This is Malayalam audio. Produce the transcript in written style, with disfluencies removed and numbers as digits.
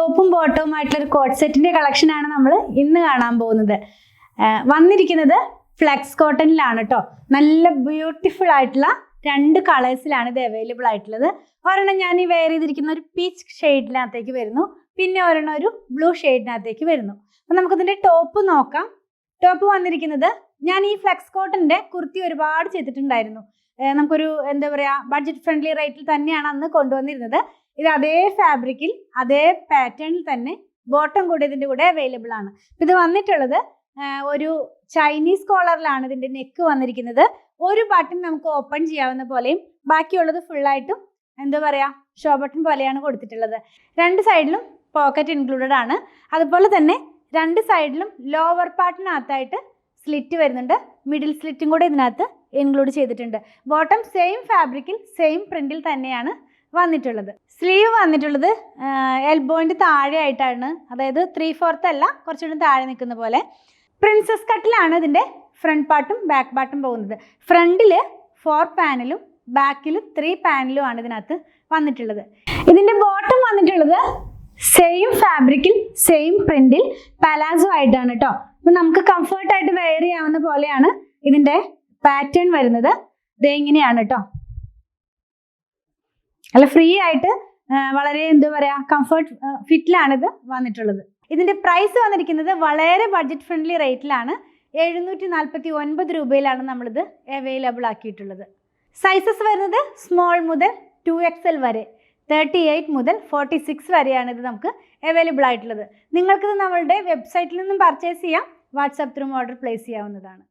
ടോപ്പും ബോട്ടവും ആയിട്ടുള്ള ഒരു കോട്ട് സെറ്റിന്റെ കളക്ഷൻ ആണ് നമ്മൾ ഇന്ന് കാണാൻ പോകുന്നത്. വന്നിരിക്കുന്നത് ഫ്ലെക്സ് കോട്ടണിലാണ് കേട്ടോ. നല്ല ബ്യൂട്ടിഫുൾ ആയിട്ടുള്ള 2 കളേഴ്സിലാണ് ഇത് അവൈലബിൾ ആയിട്ടുള്ളത്. ഒരെണ്ണം ഞാൻ ഈ വെയർ ചെയ്തിരിക്കുന്ന ഒരു പീച്ച് ഷെയ്ഡിനകത്തേക്ക് വരുന്നു, പിന്നെ ഒരെണ്ണം ഒരു ബ്ലൂ ഷെയ്ഡിനകത്തേക്ക് വരുന്നു. അപ്പം നമുക്കിതിന്റെ ടോപ്പ് നോക്കാം. ടോപ്പ് വന്നിരിക്കുന്നത്, ഞാൻ ഈ ഫ്ലെക്സ് കോട്ടന്റെ കുർത്തി ഒരുപാട് ചെയ്തിട്ടുണ്ടായിരുന്നു. നമുക്കൊരു എന്താ പറയുക, ബഡ്ജറ്റ് ഫ്രണ്ട്ലി റേറ്റിൽ തന്നെയാണ് അന്ന് കൊണ്ടുവന്നിരുന്നത്. ഇത് അതേ ഫാബ്രിക്കിൽ അതേ പാറ്റേണിൽ തന്നെ ബോട്ടം കൂടെ ഇതിൻ്റെ കൂടെ അവൈലബിൾ ആണ്. ഇത് വന്നിട്ടുള്ളത് ഒരു ചൈനീസ് കോളറിലാണ് ഇതിൻ്റെ നെക്ക് വന്നിരിക്കുന്നത്. ഒരു ബട്ടൺ നമുക്ക് ഓപ്പൺ ചെയ്യാവുന്ന പോലെയും ബാക്കിയുള്ളത് ഫുള്ളായിട്ടും എന്താ പറയുക, ഷോ ബട്ടൺ പോലെയാണ് കൊടുത്തിട്ടുള്ളത്. 2 സൈഡിലും പോക്കറ്റ് ഇൻക്ലൂഡഡ് ആണ്. അതുപോലെ തന്നെ 2 സൈഡിലും ലോവർ പാർട്ടിനകത്തായിട്ട് സ്ലിറ്റ് വരുന്നുണ്ട്. മിഡിൽ സ്ലിറ്റും കൂടെ ഇതിനകത്ത് ഇൻക്ലൂഡ് ചെയ്തിട്ടുണ്ട്. ബോട്ടം സെയിം ഫാബ്രിക്കിൽ സെയിം പ്രിന്റിൽ തന്നെയാണ് വന്നിട്ടുള്ളത്. സ്ലീവ് വന്നിട്ടുള്ളത് എൽബോയിൻ്റെ താഴെ ആയിട്ടാണ്, അതായത് 3/4 അല്ല, കുറച്ചുകൂടി താഴെ നിൽക്കുന്ന പോലെ. പ്രിൻസസ് കട്ടിലാണ് ഇതിൻ്റെ ഫ്രണ്ട് പാർട്ടും ബാക്ക് പാർട്ടും പോകുന്നത്. ഫ്രണ്ടിൽ 4 പാനലും ബാക്കിൽ 3 പാനലും ആണ് ഇതിനകത്ത് വന്നിട്ടുള്ളത്. ഇതിൻ്റെ ബോട്ടം വന്നിട്ടുള്ളത് സെയിം ഫാബ്രിക്കിൽ സെയിം പ്രിന്റിൽ പലാസോ ആയിട്ടാണ് കേട്ടോ. അപ്പം നമുക്ക് കംഫർട്ടായിട്ട് വെയർ ചെയ്യാവുന്ന പോലെയാണ് ഇതിൻ്റെ പാറ്റേൺ വരുന്നത്. ഇത് ഇങ്ങനെയാണ് കേട്ടോ. അല്ല, ഫ്രീ ആയിട്ട് വളരെ എന്താ പറയുക, കംഫർട്ട് ഫിറ്റിലാണിത് വന്നിട്ടുള്ളത്. ഇതിൻ്റെ പ്രൈസ് വന്നിരിക്കുന്നത് വളരെ ബഡ്ജറ്റ് ഫ്രണ്ട്ലി റേറ്റിലാണ്. 749 രൂപയിലാണ് നമ്മളിത് അവൈലബിൾ ആക്കിയിട്ടുള്ളത്. സൈസസ് വരുന്നത് സ്മോൾ മുതൽ 2XL വരെ, 38 മുതൽ 46 വരെയാണ് ഇത് നമുക്ക് അവൈലബിൾ ആയിട്ടുള്ളത്. നിങ്ങൾക്കിത് നമ്മളുടെ വെബ്സൈറ്റിൽ നിന്നും പർച്ചേസ് ചെയ്യാം. വാട്സാപ്പ് ത്രൂ ഓർഡർ പ്ലേസ് ചെയ്യാവുന്നതാണ്.